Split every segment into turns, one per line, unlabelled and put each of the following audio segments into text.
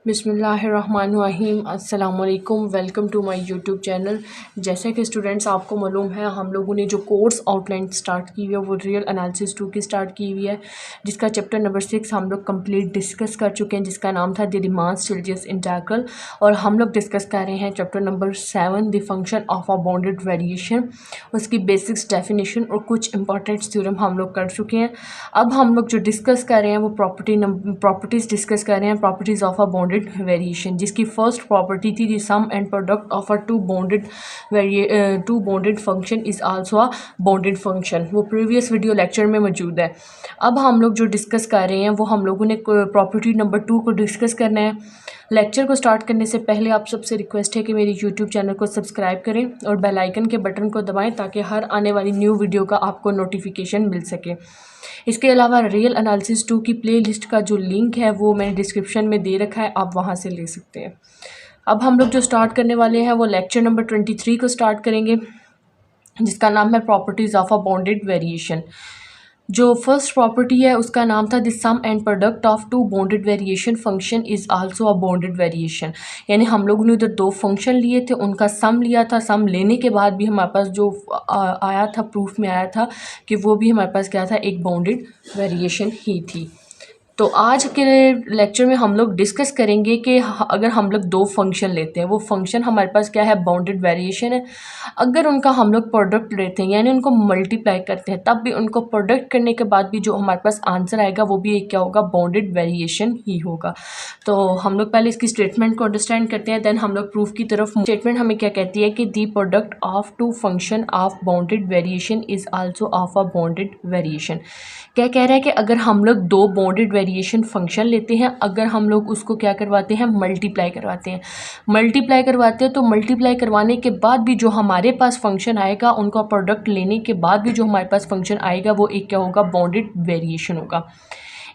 बिस्मिल्लाहिर्रहमानिर्रहीम। अस्सलामुअलैकुम। Welcome to my YouTube channel. जैसे कि स्टूडेंट्स आपको मालूम है, हम लोगों ने जो कोर्स आउटलाइन स्टार्ट की हुई है वो रियल एनालिसिस 2 की स्टार्ट की हुई है, जिसका चैप्टर नंबर 6 हम लोग कंप्लीट डिस्कस कर चुके हैं, जिसका नाम था द रीमान स्टिल्जियस इंटीग्रल। और हम लोग डिस्कस कर रहे हैं chapter number 7 the function of a bounded variation, उसकी बेसिक्स, डेफिनेशन और कुछ इंपॉर्टेंट थ्योरम हम लोग कर चुके हैं। अब हम लोग जो डिस्कस कर रहे हैं वो प्रॉपर्टीज़ डिस्कस कर रहे हैं, properties of a bounded variation, जिसकी फर्स्ट प्रॉपर्टी थी the sum and product of a two bounded function is also a bounded function. वो प्रीवियस वीडियो लेक्चर में मौजूद है। अब हम लोग जो डिस्कस कर रहे हैं वो हम लोगों ने प्रॉपर्टी नंबर 2 को डिस्कस करना है। लेक्चर को स्टार्ट करने से पहले आप सबसे रिक्वेस्ट है कि मेरी यूट्यूब चैनल को सब्सक्राइब करें और बेल आइकन के बटन को दबाएं ताकि हर आने वाली न्यू वीडियो का आपको नोटिफिकेशन मिल सके। इसके अलावा रियल एनालिसिस 2 की प्लेलिस्ट का जो लिंक है वो मैंने डिस्क्रिप्शन में दे रखा है, आप वहाँ से ले सकते हैं। अब हम लोग जो स्टार्ट करने वाले हैं वो लेक्चर नंबर 23 को स्टार्ट करेंगे, जिसका नाम है properties of a bounded variation. जो फर्स्ट प्रॉपर्टी है उसका नाम था the sum and product of two bounded variation function is also a bounded variation. यानी हम लोगों ने उधर दो फंक्शन लिए थे, उनका सम लिया था। सम लेने के बाद भी हमारे पास जो आया था, प्रूफ में आया था कि वो भी हमारे पास क्या था, एक बाउंडेड वेरिएशन ही थी। तो आज के लेक्चर में हम लोग डिस्कस करेंगे कि अगर हम लोग दो फंक्शन लेते हैं, वो फंक्शन हमारे पास क्या है, बाउंडेड वेरिएशन है। अगर उनका हम लोग प्रोडक्ट लेते हैं यानी उनको मल्टीप्लाई करते हैं, तब भी उनको प्रोडक्ट करने के बाद भी जो हमारे पास आंसर आएगा वो भी एक क्या होगा, बाउंडेड वेरिएशन ही होगा। तो हम लोग पहले इसकी स्टेटमेंट को अंडरस्टैंड करते हैं, देन हम लोग प्रूफ की तरफ। स्टेटमेंट हमें क्या कहती है कि the product of two function of bounded variation is also of a bounded variation. क्या कह रहा है कि अगर हम लोग दो बाउंडेड वेरिएशन फंक्शन लेते हैं, अगर हम लोग उसको क्या करवाते हैं, मल्टीप्लाई करवाते हैं। तो मल्टीप्लाई करवाने के बाद भी जो हमारे पास फंक्शन आएगा, उनका प्रोडक्ट लेने के बाद भी जो हमारे पास फंक्शन आएगा वो एक क्या होगा, बाउंडेड वेरिएशन होगा।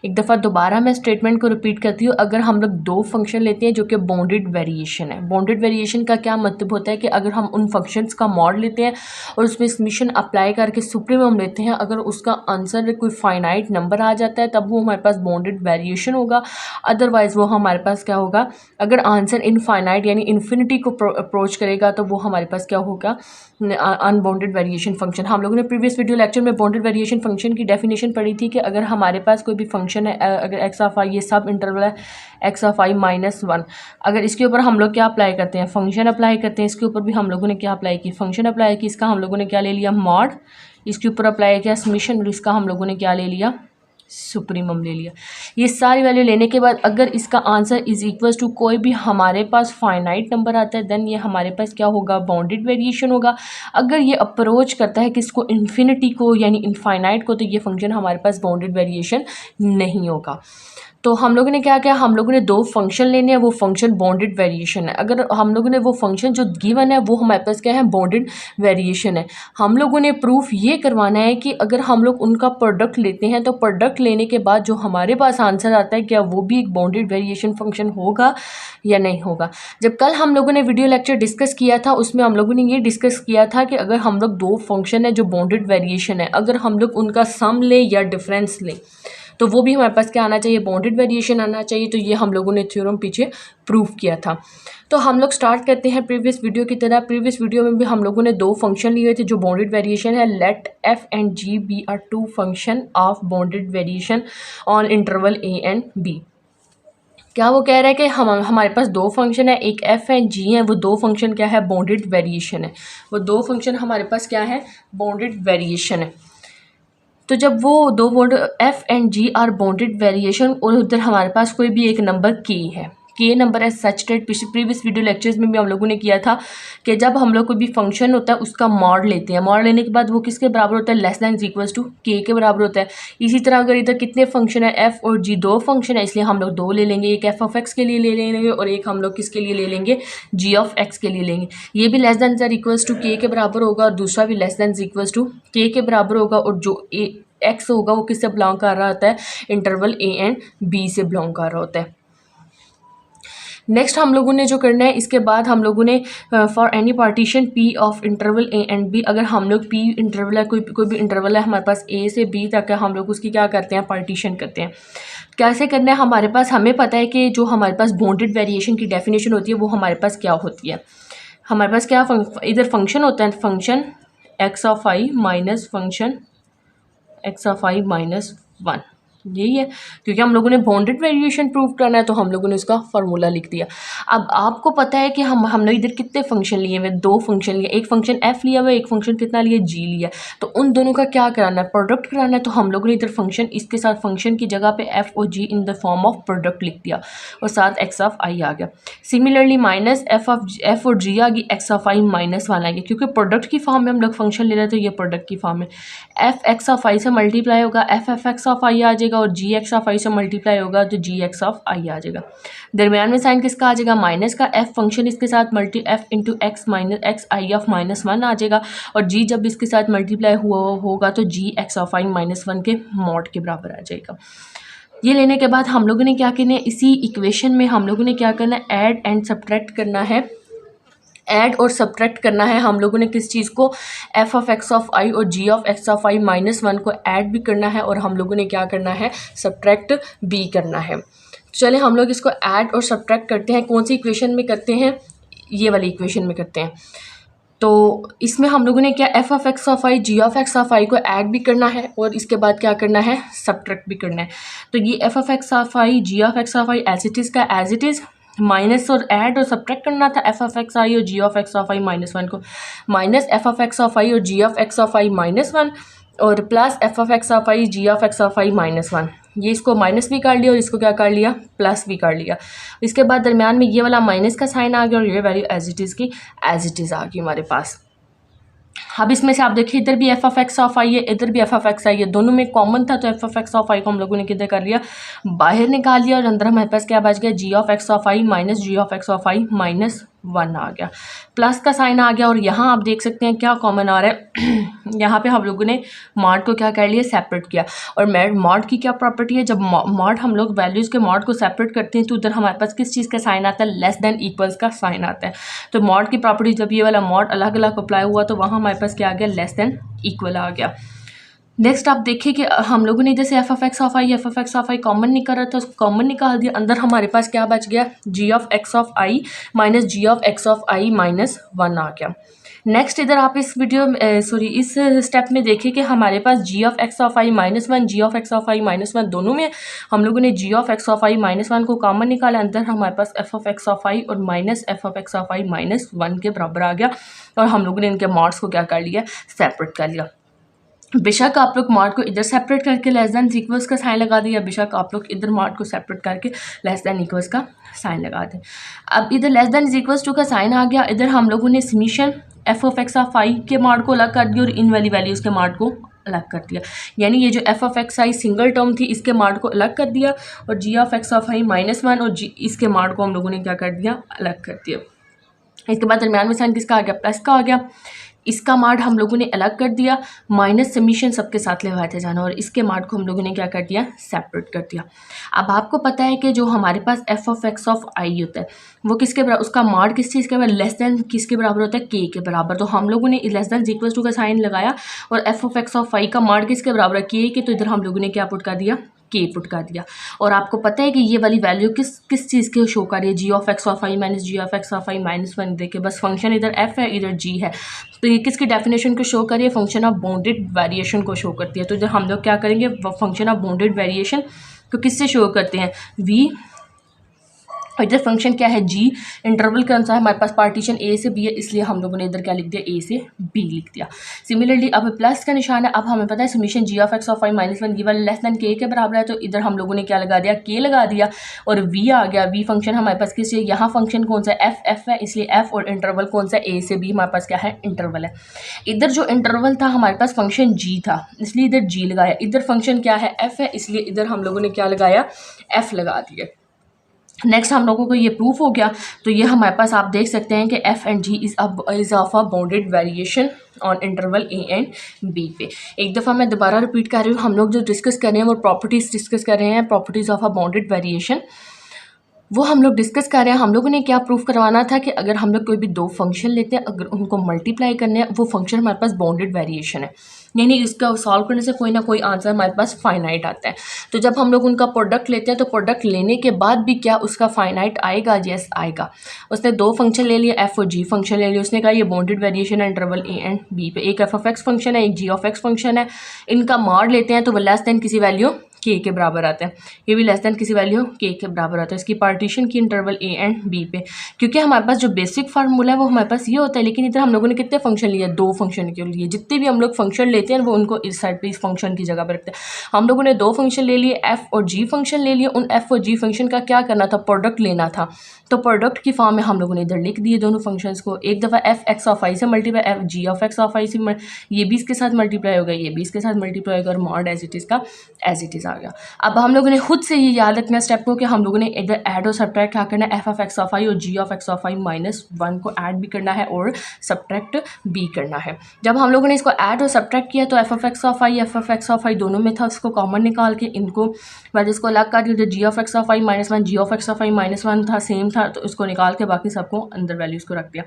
एक दफ़ा दोबारा मैं स्टेटमेंट को रिपीट करती हूँ। अगर हम लोग दो फंक्शन लेते हैं जो कि बाउंडेड वेरिएशन है, बाउंडेड वेरिएशन का क्या मतलब होता है कि अगर हम उन फंक्शंस का मॉड लेते हैं और उसमें समीशन अप्लाई करके सुप्रीमम लेते हैं, अगर उसका आंसर कोई फाइनाइट नंबर आ जाता है तब वो हमारे पास बाउंडेड वेरिएशन होगा। अदरवाइज़ वो हमारे पास क्या होगा, अगर आंसर इनफाइनाइट यानी इन्फिनिटी को अप्रोच करेगा तो वो हमारे पास क्या होगा, अनबाउंडेड वेरिएशन फंक्शन। हम लोगों ने प्रीवियस वीडियो लेक्चर में बाउंडेड वेरिएशन फंक्शन की डेफिनेशन पढ़ी थी कि अगर हमारे पास कोई भी फंक्शन है, अगर एक्स ऑफ आई, ये सब इंटरवल है एक्स ऑफ आई -1, अगर इसके ऊपर हम लोग क्या अप्लाई करते हैं, फंक्शन अप्लाई करते हैं। इसके ऊपर भी हम लोगों ने क्या अप्लाई की, फंक्शन अप्लाई की। इसका हम लोगों ने क्या ले लिया, मॉड। इसके ऊपर अप्लाई किया समीशन, और इसका हम लोगों ने क्या ले लिया, सुप्रीमम ले लिया। ये सारी वैल्यू लेने के बाद अगर इसका आंसर इज इक्वल्स टू कोई भी हमारे पास फाइनाइट नंबर आता है, देन ये हमारे पास क्या होगा, बाउंडेड वेरिएशन होगा। अगर ये अप्रोच करता है किसको, इन्फिनिटी को यानी इनफाइनाइट को, तो ये फंक्शन हमारे पास बाउंडेड वेरिएशन नहीं होगा। तो हम लोगों ने क्या किया, हम लोगों ने दो फंक्शन लेने हैं, वो फंक्शन बाउंडेड वेरिएशन है। अगर हम लोगों ने वो फंक्शन जो गिवन है वो हमारे पास क्या है, बाउंडेड वेरिएशन है। हम लोगों ने प्रूफ ये करवाना है कि अगर हम लोग उनका प्रोडक्ट लेते हैं तो प्रोडक्ट लेने के बाद जो हमारे पास आंसर आता है, क्या वो भी एक बाउंडेड वेरिएशन फंक्शन होगा या नहीं होगा। जब कल हम लोगों ने वीडियो लेक्चर डिस्कस किया था, उसमें हम लोगों ने ये डिस्कस किया था कि अगर हम लोग दो फंक्शन है जो बाउंडेड वेरिएशन है, अगर हम लोग उनका सम लें या डिफरेंस लें तो वो भी हमारे पास क्या आना चाहिए, बाउंडेड वेरिएशन आना चाहिए। तो ये हम लोगों ने थ्योरम पीछे प्रूफ किया था। तो हम लोग स्टार्ट करते हैं प्रीवियस वीडियो की तरह। प्रीवियस वीडियो में भी हम लोगों ने दो फंक्शन लिए थे जो बाउंडेड वेरिएशन है। Let F and G be are two function of bounded variation on interval A and B. क्या वो कह रहा है कि हमारे पास दो फंक्शन है, एक एफ एंड जी है, वो दो फंक्शन क्या है, बाउंडेड वेरिएशन है। वो दो फंक्शन हमारे पास क्या है, बाउंडेड वेरिएशन है। तो जब वो दो bound F and G are bounded variation और उधर हमारे पास कोई भी एक नंबर के नंबर है सच डेट, प्रीवियस वीडियो लेक्चर्स में भी हम लोगों ने किया था कि जब हम लोग कोई भी फंक्शन होता है उसका मॉड लेते हैं, मॉड लेने के बाद वो किसके बराबर होता है, लेस दैन इक्वल्स टू के बराबर होता है। इसी तरह अगर इधर कितने फंक्शन है, एफ और जी दो फंक्शन है, इसलिए हम लोग दो ले लेंगे। एक एफ ऑफ एक्स के लिए ले लेंगे और एक हम लोग किसके लिए ले लेंगे, जी ऑफ एक्स के लिए लेंगे। ये भी लेस दैन इक्वल्स टू के बराबर होगा और दूसरा भी लेस दैन इक्वल्स टू के बराबर होगा। और जो एक्स होगा वो किससे बिलोंग कर रहा होता है, इंटरवल ए एंड बी से बिलोंग कर रहा होता है। नेक्स्ट हम लोगों ने जो करना है, इसके बाद हम लोगों ने for any partition P of interval A and B, अगर हम लोग पी इंटरवल है, कोई भी इंटरवल है हमारे पास ए से बी तक है, हम लोग उसकी क्या करते हैं, पार्टीशन करते हैं। कैसे करना है, हमारे पास हमें पता है कि जो हमारे पास बाउंडेड वेरिएशन की डेफिनेशन होती है वो हमारे पास क्या होती है। हमारे पास क्या इधर फंक्शन होता है, function x of I minus function x of I minus one, यही है। क्योंकि हम लोगों ने बाउंडेड वेरिएशन प्रूव करना है तो हम लोगों ने उसका फार्मूला लिख दिया। अब आपको पता है कि हमने इधर कितने फंक्शन लिए हुए, दो फंक्शन लिए, एक फंक्शन एफ लिया हुआ है, एक फंक्शन कितना लिया, जी लिया। तो उन दोनों का क्या कराना है, प्रोडक्ट कराना है। तो हम लोगों ने इधर फंक्शन, इसके साथ फंक्शन की जगह पे एफ और G in the form of product लिख दिया और साथ एक्स ऑफ आई आ गया। सिमिलरली माइनस एफ और जी आ गई, X of I minus one आ गया। क्योंकि प्रोडक्ट की फॉर्म में हम लोग फंक्शन ले रहे हैं तो ये प्रोडक्ट की फॉर्म में एफ एक्स ऑफ आई से मल्टीप्लाई होगा, एफ एक्स ऑफ आई आ जाएगा, और जी एक्स ऑफ आई से मल्टीप्लाई होगा तो जी एक्स ऑफ आई आ जाएगा। दरमियान में साइन किसका आ जाएगा, माइनस का, एफ फंक्शन इसके साथ multi F into X minus X I of minus one आ जाएगा, और जी जब इसके साथ मल्टीप्लाई हुआ होगा तो G X of I minus one के मॉड के बराबर आ जाएगा। ये लेने के बाद हम लोगों ने क्या करना है, इसी इक्वेशन में हम लोगों ने क्या करना है, ऐड एंड सब्ट्रैक्ट करना है। ऐड और सब्ट्रैक्ट करना है हम लोगों ने किस चीज़ को, F of x of I और जी of x of I minus one को ऐड भी करना है, और हम लोगों ने क्या करना है, सब्ट्रैक्ट भी करना है। चले हम लोग इसको ऐड और सब्ट्रैक्ट करते हैं। कौन सी इक्वेशन में करते हैं, ये वाली इक्वेशन में करते हैं। तो इसमें हम लोगों ने क्या, F of x of I G of x of I को ऐड भी करना है और इसके बाद क्या करना है, सब्ट्रैक्ट भी करना है। तो ये F of x of I G of x of I as it is का एज इट इज़, माइनस और ऐड और सब्ट्रैक्ट करना था एफ ऑफ एक्स आई और जी of x of I minus one को, minus F of x of I और जी of x of I minus one, और plus F of x of I G of x of I minus one. ये इसको minus भी कर लिया और इसको क्या कर लिया, प्लस भी कर लिया। इसके बाद दरमियान में ये वाला माइनस का साइन आ गया और ये वैल्यू एज इट इज़ की एज इट इज़ आ गई हमारे पास। अब इसमें से आप देखिए, इधर भी एफ ऑफ एक्स ऑफ आई है, इधर भी एफ ऑफ एक्स आई है, दोनों में कॉमन था, तो F of x of I को हम लोगों ने किधर कर लिया, बाहर निकाल लिया, और अंदर हमारे पास क्या बच गया, G of x of I minus ji of x of I minus one आ गया, प्लस का साइन आ गया। और यहाँ आप देख सकते हैं क्या कॉमन आ रहा है यहाँ पे हम लोगों ने मॉड को क्या कर लिया, सेपरेट किया। और मॉड की क्या प्रॉपर्टी है, जब मॉड हम लोग वैल्यूज़ के मॉड को सेपरेट करते हैं तो उधर हमारे पास किस चीज़ का साइन आता है, लेस देन इक्वल्स का साइन आता है। तो मॉड की प्रॉपर्टी जब ये वाला मॉड अलग अलग अप्लाई हुआ तो वहाँ हमारे पास क्या आ गया, लेस देन इक्वल आ गया। नेक्स्ट आप देखिए कि हम लोगों ने जैसे F of x of I common नहीं कर रहा था, उसको कॉमन निकाल दिया, अंदर हमारे पास क्या बच गया, G of x of I minus ji of x of I minus one आ गया। नेक्स्ट इधर आप इस इस स्टेप में देखिए कि हमारे पास G of x of I minus one, G of x of I minus one दोनों में हम लोगों ने G of x of I minus one को कॉमन निकाला, अंदर हमारे पास F of x of I और minus F of x of I minus one के बराबर आ गया, और हम लोगों ने इनके मॉड्स को क्या कर लिया, सेपरेट कर लिया। बेशक आप लोग मॉड को इधर सेपरेट करके लेस देन इक्वल्स का साइन लगा दिया, बेशक आप लोग इधर मॉड को सेपरेट करके लेस देन इक्वल्स का साइन लगा दें। अब इधर लेस देन इक्वल्स टू का साइन आ गया, इधर हम लोगों ने summation f of x of i के मॉड को अलग कर दिया और इन वाली वैल्यूज़ के मॉड को अलग कर दिया। यानी ये जो f of x i single term थी इसके मॉड को अलग कर दिया, और जी of x of I minus one और जी इसके मॉड को हम लोगों ने क्या कर दिया, अलग कर दिया। इसके बाद दरमियान में साइन किसका आ गया, प्लस का आ गया। इसका मार्ड हम लोगों ने अलग कर दिया, माइनस समीशन सबके साथ लगाते जाना, और इसके मार्ड को हम लोगों ने क्या कर दिया, सेपरेट कर दिया। अब आपको पता है कि जो हमारे पास एफ ऑफ एक्स ऑफ आई होता है वो किसके बराबर, उसका मार्ड किस चीज़ के बराबर, लेस देन किसके बराबर होता है, के के बराबर। तो हम लोगों ने लेस देन इक्वल टू का साइन लगाया, और F of x of i का मार्ड किसके बराबर है, के। तो इधर हम लोगों ने क्या पुट कर दिया, के पुट कर दिया। और आपको पता है कि ये वाली वैल्यू किस चीज़ के शो कर रही है, g of x of I minus ji of x of I minus one. देखिए बस फंक्शन इधर एफ है, इधर जी है, तो ये किसकी डेफिनेशन को शो कर रही है, फंक्शन ऑफ बाउंडेड वेरिएशन को शो करती है। तो इधर हम लोग क्या करेंगे, फंक्शन ऑफ बाउंडेड वेरिएशन को किससे शो करते हैं, वी, और इधर फंक्शन क्या है, जी। इंटरवल के अनुसार हमारे पास पार्टीशन ए से बी है, इसलिए हम लोगों ने इधर क्या लिख दिया, ए से बी लिख दिया। सिमिलरली अब प्लस का निशान है, अब हमें पता है summation G of x of I minus one given less than के बराबर है, तो इधर हम लोगों ने क्या लगा दिया, के लगा दिया, और वी आ गया। वी फंक्शन हमारे पास किस, यहाँ फंक्शन कौन सा है, एफ है, इसलिए एफ, और इंटरवल कौन सा, ए से बी हमारे पास क्या है, इंटरवल है। इधर जो इंटरवल था हमारे पास फंक्शन जी था, इसलिए इधर जी लगाया। इधर फंक्शन क्या है, एफ है, इसलिए इधर हम लोगों ने क्या लगाया, एफ लगा दिया। नेक्स्ट हम लोगों को ये प्रूफ हो गया, तो ये हमारे पास आप देख सकते हैं कि F and G is of a bounded variation on interval A and B पे। एक दफ़ा मैं दोबारा रिपीट कर रही हूँ, हम लोग जो डिस्कस कर रहे हैं वो प्रॉपर्टीज़ डिस्कस कर रहे हैं, properties of a bounded variation. वो हम लोग डिस्कस कर रहे हैं। हम लोगों ने क्या प्रूफ करवाना था कि अगर हम लोग कोई भी दो फंक्शन लेते हैं, अगर उनको मल्टीप्लाई करने हैं, वो फंक्शन हमारे पास बाउंडेड वेरिएशन है, यानी इसका सॉल्व करने से कोई ना कोई आंसर हमारे पास फाइनाइट आता है। तो जब हम लोग उनका प्रोडक्ट लेते हैं तो प्रोडक्ट लेने के बाद भी क्या उसका फाइनाइट आएगा? यस आएगा। उसने दो फंक्शन ले लिए, एफ और जी फंक्शन ले लिया, उसने कहा ये बाउंडेड वेरिएशन है इंटरवल ए एंड बी पे। एक एफ ऑफ एक्स फंक्शन है, एक जी ऑफ एक्स फंक्शन है, इनका मॉड लेते हैं तो वो लेस देन किसी वैल्यू के बराबर आता है, ये भी लेस देन किसी वैल्यू के बराबर आता है। इसकी पार्टीशन की इंटरवल ए एंड बी पे, क्योंकि हमारे पास जो बेसिक फार्मूला है वो हमारे पास ये होता है, लेकिन इधर हम लोगों ने कितने फंक्शन लिए? दो फंक्शन के लिए। जितने भी हम लोग फंक्शन लेते हैं वो उनको इस साइड पे इस फंक्शन की जगह पर रखते हैं। हम लोगों ने दो फंक्शन ले लिए, एफ और जी फंक्शन ले लिए। उन एफ और जी फंक्शन का क्या करना था? प्रोडक्ट लेना था। तो प्रोडक्ट की फॉर्म में हम लोगों ने इधर लिख दिए दोनों फंक्शंस को। एक दफ़ा एफ एक्स ऑफ आई से multiply, f g of x of i से ये भी इसके साथ मल्टीप्लाई होगा, ये भी इसके साथ मल्टीप्लाई होगा, और मॉड एज इट इज़ का एज इट इज़ आ गया। अब हम लोगों ने खुद से ये याद रखना स्टेप को कि हम लोगों ने इधर ऐड और सब्ट्रैक्ट क्या करना है? F of x of I और जी ऑफ एक्स ऑफ आई -1 को ऐड भी करना है और सब्ट्रैक्ट भी करना है। जब हम लोगों ने इसको ऐड और सब्ट्रैक्ट किया तो एफ ऑफ एक्स ऑफ आई दोनों में था, उसको कॉमन निकाल के इनको वैल्यूज इसको अलग कर दिया। G of x of i -1, g of x of i -1 था, सेम था, तो इसको निकाल के बाकी सबको अंदर वैल्यूज़ को रख दिया।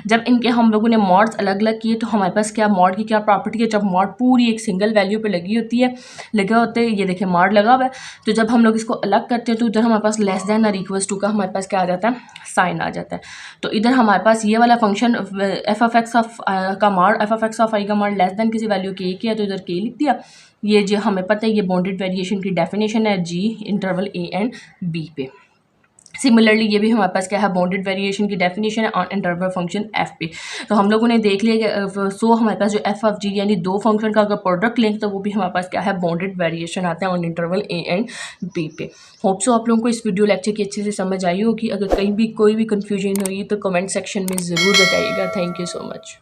जब इनके हम लोगों ने मॉड्स अलग अलग किए तो हमारे पास क्या मॉड की क्या प्रॉपर्टी है? जब मॉड पूरी एक सिंगल वैल्यू पे लगी होती है, लगे होते हैं, ये देखिए मॉड लगा हुआ है, तो जब हम लोग इसको अलग करते हैं तो इधर हमारे पास लेस देन और इक्वल्स टू का हमारे पास क्या आ जाता है? साइन आ जाता है। तो इधर हमारे पास ये वाला function f of x of का mod, f of x of i का मॉड लेस देन किसी वैल्यू के है, तो इधर के लिख दिया। ये जो हमें पता है ये बाउंडेड वेरिएशन की डेफिनेशन है जी इंटरवल ए एंड बी पे। सिमिलरली ये भी हमारे पास क्या है? बाउंडेड वेरिएशन की डेफिनेशन है ऑन इंटरवल फंक्शन एफ पे। तो हम लोगों ने देख लिया कि सो हमारे पास जो एफ ऑफ जी यानी दो फंक्शन का अगर प्रोडक्ट लें तो वो भी हमारे पास क्या है? बाउंडेड वेरिएशन आता है on interval A and B पे। होप सो आप लोगों को इस वीडियो लेक्चर की अच्छे से समझ आई होगी। अगर कहीं भी कोई भी कन्फ्यूजन हुई तो कमेंट सेक्शन में ज़रूर बताइएगा। Thank you so much.